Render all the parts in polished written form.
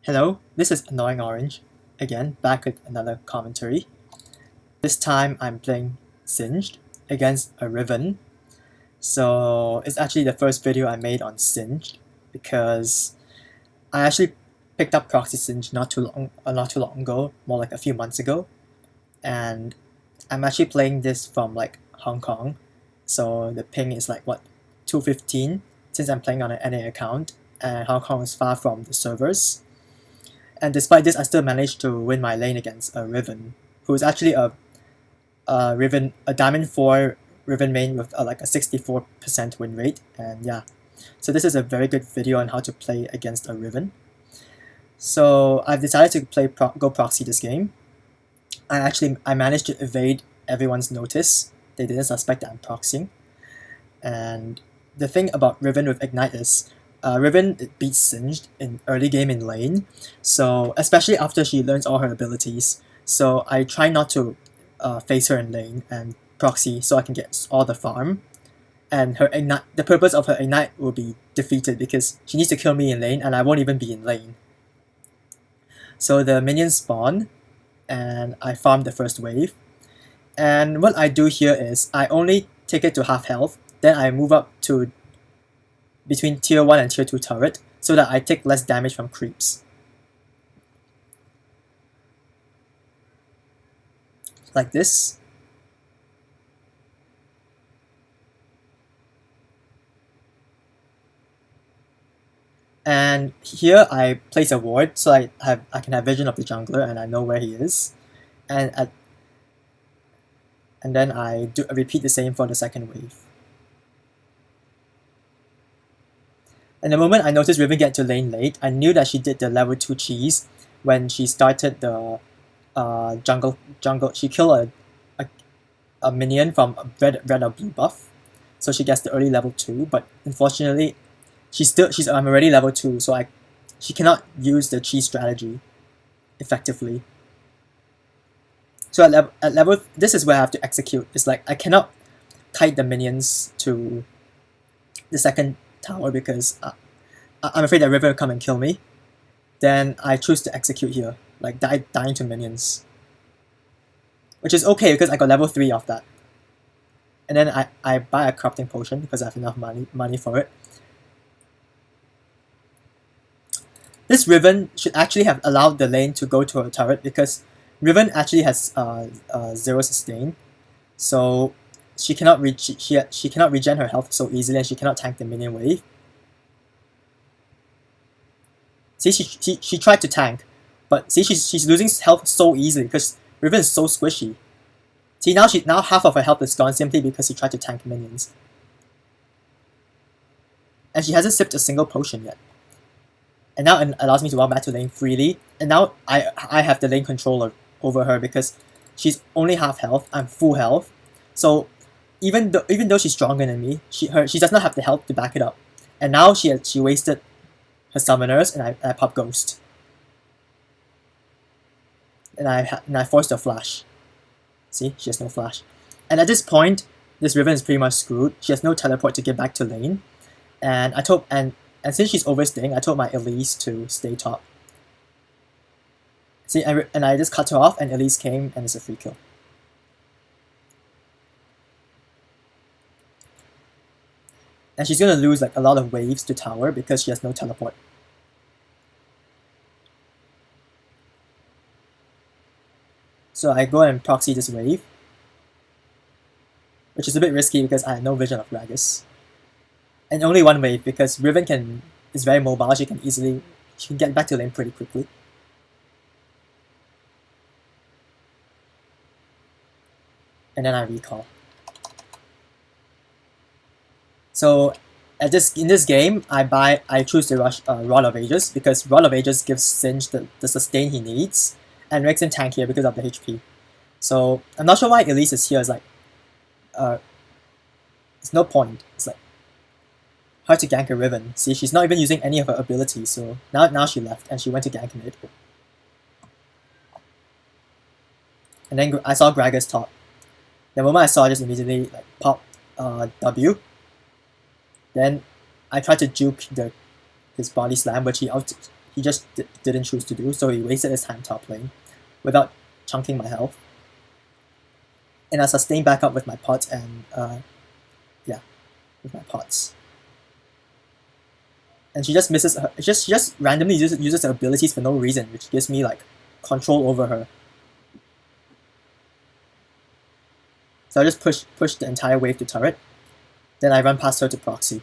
Hello, this is Annoying Orange, again back with another commentary. This time I'm playing Singed against a Riven. So it's actually the first video I made on Singed because I actually picked up Proxy Singed not too long ago, more like a few months ago, and I'm actually playing this from like Hong Kong. So the ping is like what 215 since I'm playing on an NA account, and Hong Kong is far from the servers. And despite this, I still managed to win my lane against a Riven, who is actually a Diamond 4 Riven main with like a 64% win rate. And yeah, so this is a very good video on how to play against a Riven. So I've decided to go proxy this game. I managed to evade everyone's notice. They didn't suspect that I'm proxying. And the thing about Riven with Ignite is Riven beats Singed in early game in lane, so especially after she learns all her abilities. So I try not to face her in lane and proxy so I can get all the farm. And her Ignite, the purpose of her Ignite will be defeated because she needs to kill me in lane and I won't even be in lane. So the minions spawn and I farm the first wave. And what I do here is I only take it to half health, then I move up to between tier 1 and tier 2 turret so that I take less damage from creeps. Like this. And here I place a ward so I can have vision of the jungler and I know where he is. And then I repeat the same for the second wave. And the moment I noticed Riven get to lane late, I knew that she did the level 2 cheese when she started the jungle. She killed a minion from a red or blue buff, so she gets the early level 2. But unfortunately, I'm already level 2, so she cannot use the cheese strategy effectively. So at level this is where I have to execute. It's like I cannot kite the minions to the second tower because I'm afraid that Riven will come and kill me. Then I choose to execute here, like dying to minions. Which is okay because I got level 3 off that. And then I buy a crafting potion because I have enough money for it. This Riven should actually have allowed the lane to go to a turret because Riven actually has 0 sustain. So she cannot regen her health so easily and she cannot tank the minion wave. See, she tried to tank, but see she's losing health so easily because Riven is so squishy. See, now half of her health is gone simply because she tried to tank minions. And she hasn't sipped a single potion yet. And now it allows me to run back to lane freely. And now I have the lane controller over her because she's only half health, I'm full health. So even though she's stronger than me, she does not have the health to back it up. And now she wasted her summoners and I pop Ghost. And I forced a flash. See, she has no flash. And at this point, this Riven is pretty much screwed. She has no teleport to get back to lane. And since she's overstaying, I told my Elise to stay top. See, and I just cut her off and Elise came and it's a free kill. And she's gonna lose like a lot of waves to tower because she has no teleport. So I go and proxy this wave, which is a bit risky because I have no vision of Gragas. And only one wave because Riven is very mobile, she can get back to lane pretty quickly. And then I recall. So in this game, I choose to rush Rod of Ages because Rod of Ages gives Singed the sustain he needs and makes him tank here because of the HP. So I'm not sure why Elise is here. It's like it's no point. It's like hard to gank a Riven. See, she's not even using any of her abilities, so now she left and she went to gank mid. And then I saw Gragas top. The moment I saw, I just immediately like pop W. Then I tried to juke his body slam, but he just didn't choose to do, so he wasted his time top lane without chunking my health. And I sustained back up with my pots and with my pots. And she just misses her, she just randomly uses her abilities for no reason, which gives me like control over her. So I just push the entire wave to turret. Then I run past her to proxy.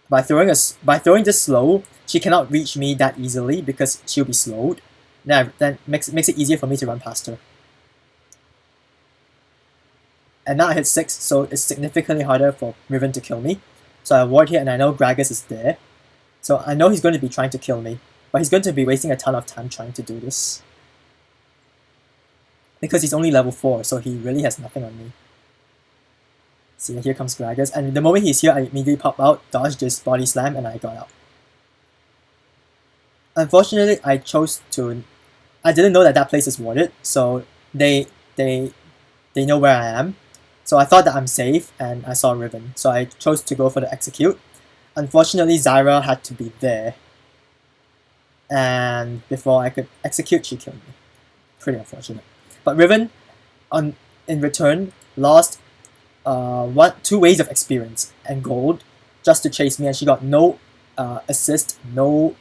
By throwing this slow, she cannot reach me that easily because she'll be slowed. Then makes it easier for me to run past her. And now I hit 6, so it's significantly harder for Riven to kill me. So I ward here and I know Gragas is there. So I know he's going to be trying to kill me, but he's going to be wasting a ton of time trying to do this. Because he's only level 4, so he really has nothing on me. See, here comes Gragas, and the moment he's here, I immediately pop out, dodge this body slam, and I got out. Unfortunately, I didn't know that place is warded, so they know where I am. So I thought that I'm safe, and I saw Riven, so I chose to go for the execute. Unfortunately, Zyra had to be there, and before I could execute, she killed me. Pretty unfortunate. But Riven, in return, lost 2 waves of experience and gold just to chase me, and she got no assist, no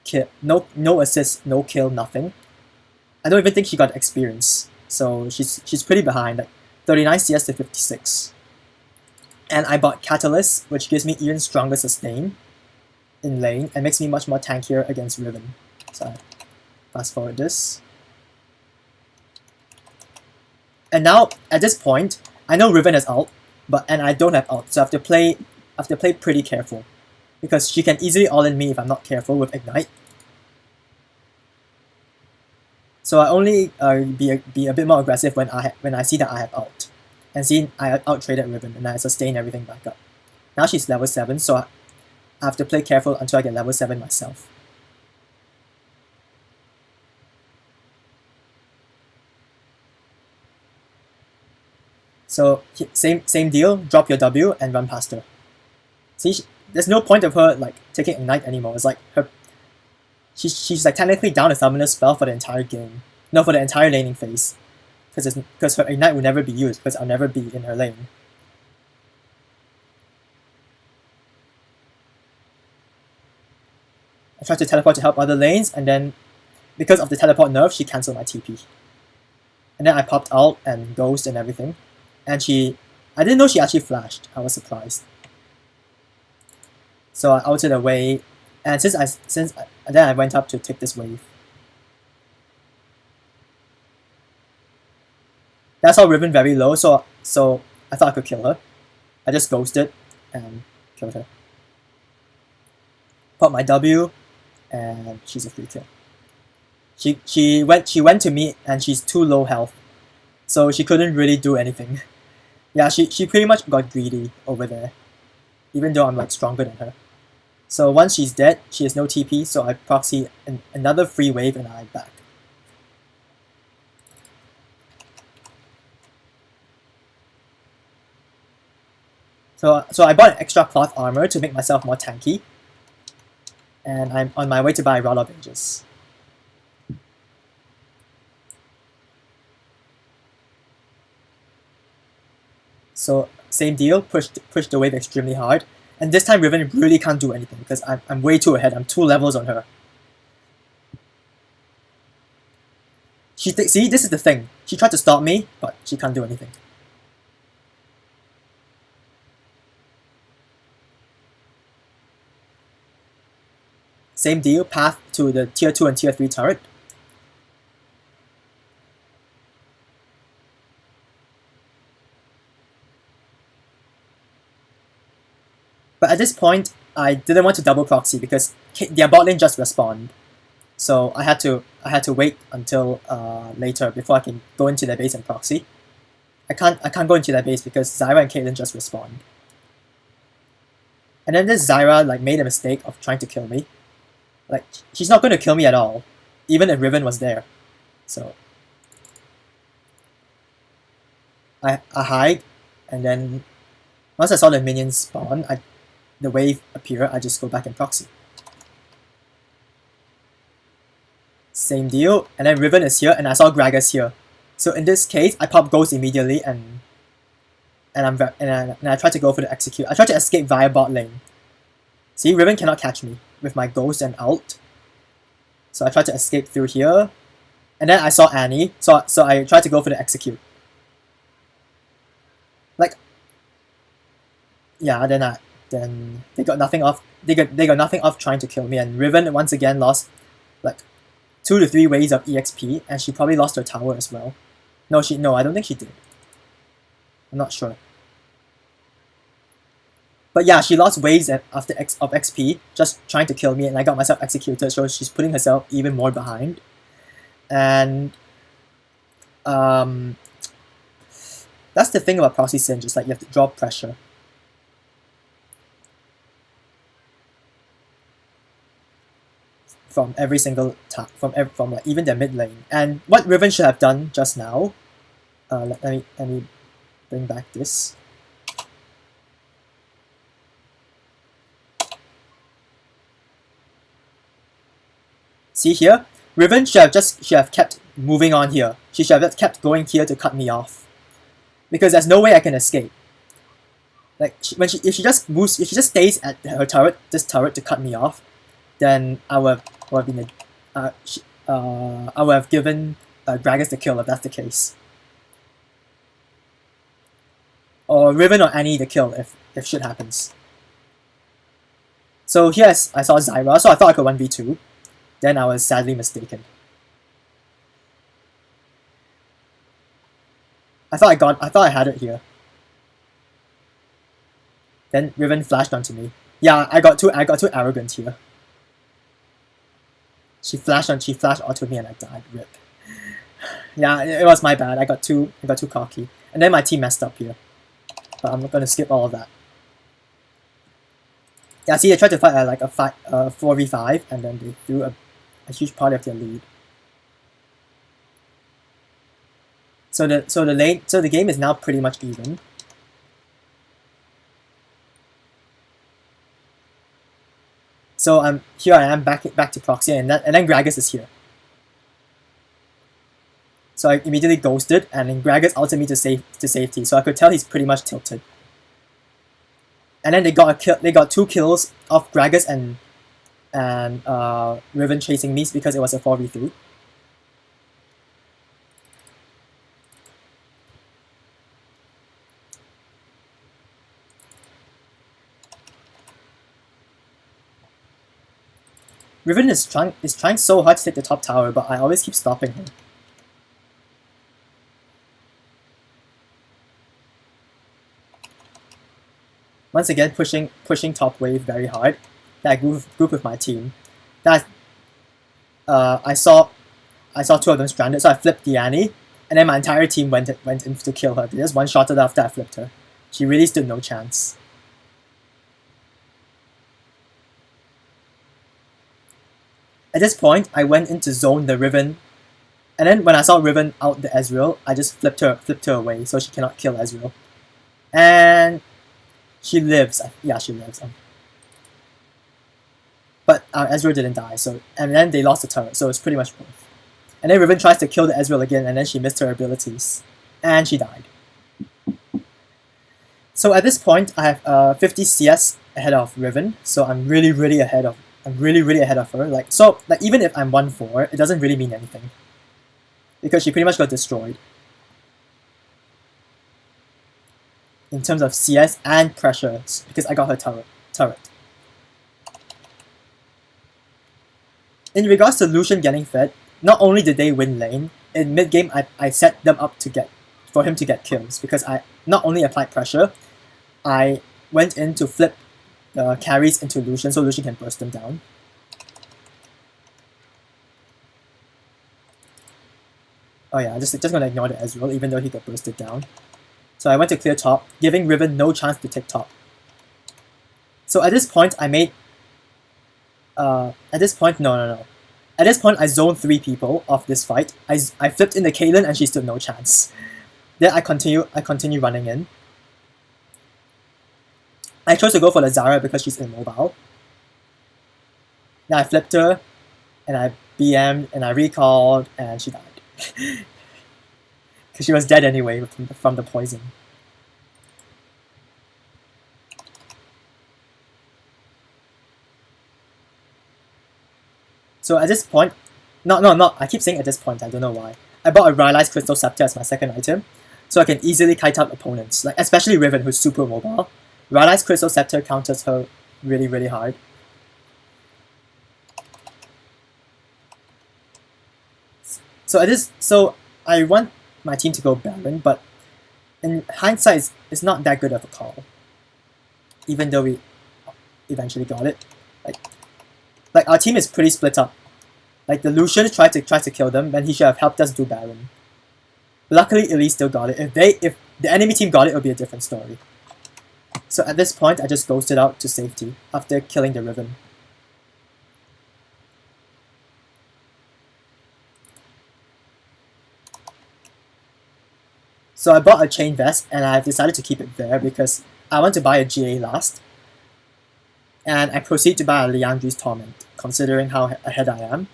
kill, no assist, no kill, nothing. I don't even think she got experience, so she's pretty behind, like 39 CS to 56. And I bought Catalyst, which gives me even stronger sustain in lane and makes me much more tankier against Riven. So fast forward this. And now at this point, I know Riven has ult, and I don't have ult, so I have to play pretty careful, because she can easily all in me if I'm not careful with Ignite. So I only be a bit more aggressive when I see that I have ult, and see I out traded Riven and I sustain everything back up. Now she's level 7, so I have to play careful until I get level 7 myself. So same deal, drop your W and run past her. See, there's no point of her like taking Ignite anymore. It's like she's like technically down a summoner spell for the entire game. No, for the entire laning phase. Because her Ignite will never be used, because I'll never be in her lane. I tried to teleport to help other lanes, and then because of the teleport nerf, she cancelled my TP. And then I popped ult and ghost and everything. And I didn't know she actually flashed. I was surprised. So I ulted away, and then I went up to take this wave. That's how Riven very low, so I thought I could kill her. I just ghosted and killed her. Pop my W, and she's a free kill. She went to me, and she's too low health, so she couldn't really do anything. Yeah, she pretty much got greedy over there, even though I'm like stronger than her. So once she's dead, she has no TP, so I proxy another free wave and I'm back. So I bought an extra cloth armor to make myself more tanky, and I'm on my way to buy Rod of Ages. So same deal, push the wave extremely hard, and this time Riven really can't do anything because I'm way too ahead. I'm 2 levels on her. See, this is the thing. She tried to stop me, but she can't do anything. Same deal, path to the tier 2 and tier 3 turret. But at this point, I didn't want to double proxy because their bot lane just respawned. So I had to wait until later before I can go into their base and proxy. I can't go into their base because Zyra and Caitlyn just respawned. And then this Zyra like made a mistake of trying to kill me. Like, she's not going to kill me at all, even if Riven was there. So I hide, and then once I saw the minions spawn, the wave appear, I just go back and proxy. same deal. And then Riven is here, and I saw Gragas here. So in this case, I pop Ghost immediately, and I try to go for the execute. I try to escape via bot lane. See, Riven cannot catch me with my Ghost and ult. So I tried to escape through here. And then I saw Annie, so I tried to go for the execute. Like, yeah, then they got nothing off. They got nothing off trying to kill me, and Riven once again lost like 2 to 3 waves of EXP, and she probably lost her tower as well. No, I don't think she did. I'm not sure. But yeah, she lost waves of XP just trying to kill me, and I got myself executed, so she's putting herself even more behind. And that's the thing about Proxy Singed, just like you have to drop pressure. From every single from like even their mid lane. And what Riven should have done just now, let me bring back this. See here, Riven should have kept moving on here. She should have kept going here to cut me off, because there's no way I can escape. Like if she just stays at her turret, this turret to cut me off, then I would have given Gragas the kill if that's the case, or Riven or Annie the kill if shit happens. So here I saw Zyra, so I thought I could 1v2. Then I was sadly mistaken. I thought I had it here. Then Riven flashed onto me. Yeah, I got too arrogant here. She flashed onto me and I died. Rip. Yeah, it was my bad. I got too cocky. And then my team messed up here. But I'm not gonna skip all of that. Yeah, see, I tried to fight like a 4v5, and then they threw a huge part of their lead. So the game is now pretty much even. So I am back to Proxy, and then Gragas is here. So I immediately ghosted, and then Gragas ulted me to safety. So I could tell he's pretty much tilted. And then they got 2 kills off Gragas and Riven chasing me because it was a 4v3. Riven is trying so hard to take the top tower, but I always keep stopping him. Once again, pushing top wave very hard. That group with my team. That I saw 2 of them stranded, so I flipped the Annie, and then my entire team went in to kill her. They just one-shotted her after I flipped her. She really stood no chance. At this point, I went into zone the Riven, and then when I saw Riven out the Ezreal, I just flipped her away so she cannot kill Ezreal. And she lives. Yeah, she lives. But Ezreal didn't die, and then they lost the turret, so it's pretty much both. And then Riven tries to kill the Ezreal again, and then she missed her abilities. And she died. So at this point, I have 50 CS ahead of Riven, so I'm really ahead of her. Like even if I'm 1-4, it doesn't really mean anything, because she pretty much got destroyed in terms of CS and pressure, because I got her turret. In regards to Lucian getting fed, not only did they win lane, in mid game I set them up for him to get kills, because I not only applied pressure, I went in to flip the carries into Lucian so Lucian can burst them down. Oh yeah, just gonna ignore the Ezreal even though he got bursted down. So I went to clear top, giving Riven no chance to take top. So at this point I made no. At this point I zoned 3 people off this fight. I flipped in the Caitlyn and she stood no chance. Then I continue running in. I chose to go for the Zarya because she's immobile. Then I flipped her, and BM and I recalled and she died. Because she was dead anyway from the poison. So at this point, no, I keep saying at this point, I don't know why. I bought a Rylai's Crystal Scepter as my second item, so I can easily kite out opponents, like especially Riven, who's super mobile. Rylai's Crystal Scepter counters her really hard. So I want my team to go Baron, but in hindsight, it's not that good of a call. Even though we eventually got it, like our team is pretty split up. Like the Lucian tried to kill them, then he should have helped us do Baron. Luckily, Elise still got it. If the enemy team got it, it would be a different story. So at this point, I just ghosted out to safety after killing the Riven. So I bought a chain vest and I've decided to keep it there because I want to buy a GA last. And I proceed to buy a Liandry's Torment, considering how ahead I am.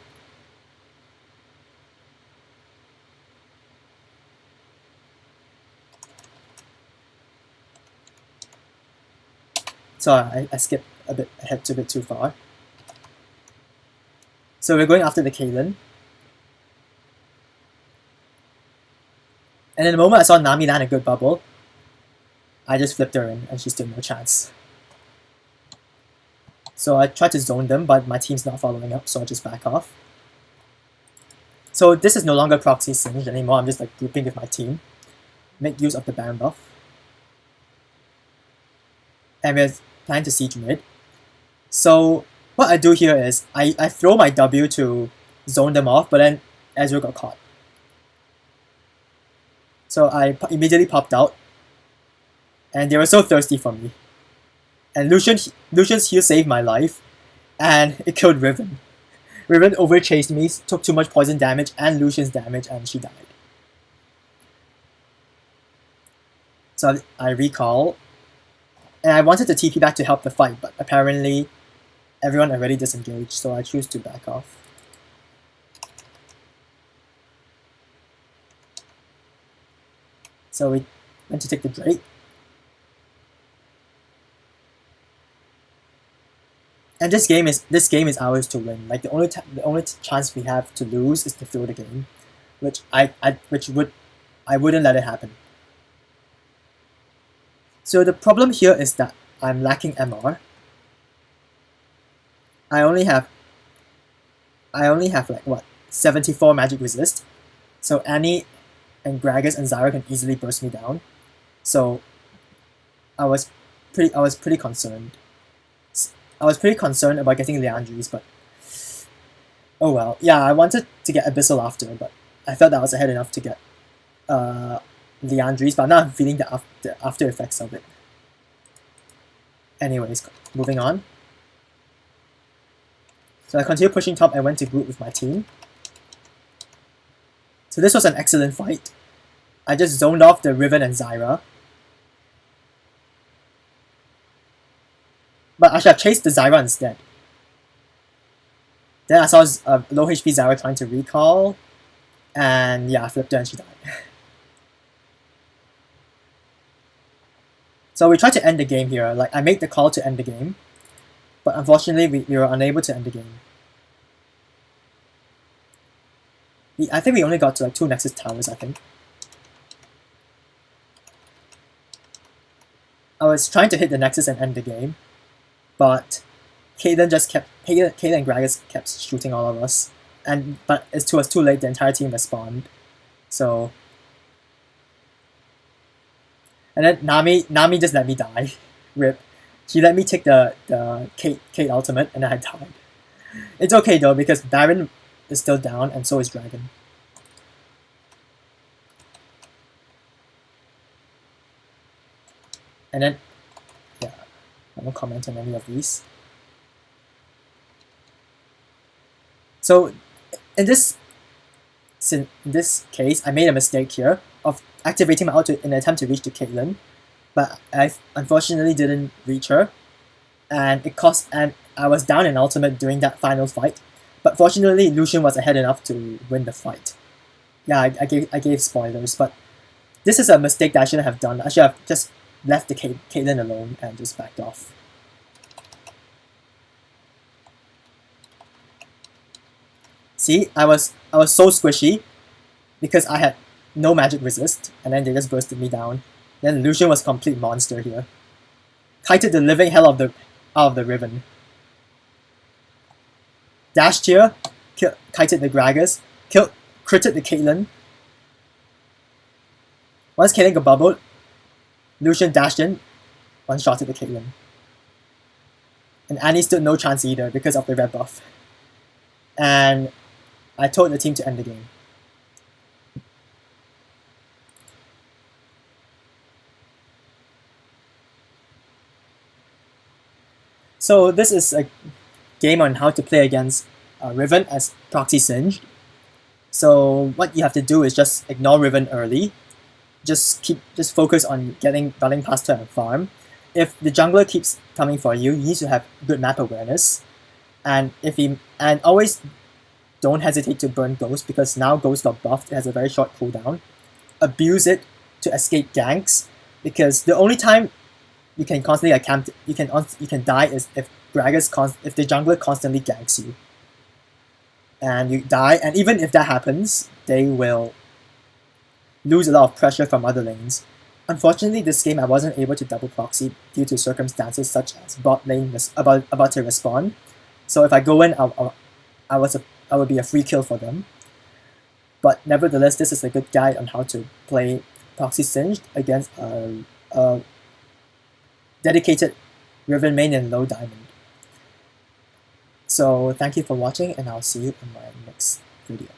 So I skipped a bit too far. So we're going after the Kaylin. And in the moment I saw Nami land a good bubble, I just flipped her in and she stood no chance. So I tried to zone them, but my team's not following up, so I just back off. So this is no longer Proxy Singed anymore, I'm just like grouping with my team. Make use of the Baron buff. And we're planning to siege mid. So what I do here is, I throw my W to zone them off, but then Ezreal got caught. So I immediately popped out, and they were so thirsty for me. And Lucian's heal saved my life, and it killed Riven. Riven overchased me, took too much poison damage and Lucian's damage, and she died. So I recall, and I wanted to TP back to help the fight, but apparently everyone already disengaged, so I choose to back off. So we went to take the Drake. And this game is ours to win. Like the only chance we have to lose is to throw the game, which I wouldn't let it happen. So the problem here is that I'm lacking MR. I only have like what 74 magic resist. So Annie and Gragas and Zyra can easily burst me down. So I was pretty concerned. I was pretty concerned about getting Liandry's, but oh well. Yeah, I wanted to get Abyssal after, but I felt that I was ahead enough to get Liandry's, but now I'm feeling the after effects of it. Anyways, moving on. So I continued pushing top and went to group with my team. So this was an excellent fight. I just zoned off the Riven and Zyra. But I should have chased the Zyra instead. Then I saw low HP Zyra trying to recall. And yeah, I flipped her and she died. So we tried to end the game here. Like I made the call to end the game. But unfortunately we were unable to end the game. I think we only got to like 2 Nexus towers, I think. I was trying to hit the Nexus and end the game. But Caitlyn and Gragas kept shooting all of us, but it was too late. The entire team respawned, so and then Nami just let me die. Rip. She let me take the Kate ultimate, and then I died. It's okay though because Baron is still down, and so is Dragon. And then yeah. I won't comment on any of these. So, in this case, I made a mistake here of activating my ult in an attempt to reach the Caitlyn, but I unfortunately didn't reach her, and I was down in ultimate during that final fight. But fortunately, Lucian was ahead enough to win the fight. Yeah, I gave spoilers, but this is a mistake that I shouldn't have done. I should have just left the Caitlyn alone and just backed off. See, I was so squishy because I had no magic resist, and then they just bursted me down. Then Lucian was a complete monster here. Kited the living hell out of the Riven. Dashed here, kited the Gragas, critted the Caitlyn. Once Caitlyn got bubbled, Lucian dashed in, one-shotted the Caitlyn. And Annie stood no chance either because of the red buff. And I told the team to end the game. So this is a game on how to play against Riven as Proxy Singed. So what you have to do is just ignore Riven early. Just focus on running past her and farm. If the jungler keeps coming for you, you need to have good map awareness. And always don't hesitate to burn Ghost, because now Ghost got buffed, it has a very short cooldown. Abuse it to escape ganks, because the only time you can constantly you can die is if if the jungler constantly ganks you. And you die, and even if that happens, they will lose a lot of pressure from other lanes. Unfortunately, this game I wasn't able to double proxy due to circumstances such as bot lane was about to respawn. So if I go in, I would be a free kill for them. But nevertheless, this is a good guide on how to play Proxy Singed against a dedicated Riven main in low diamond. So thank you for watching, and I'll see you in my next video.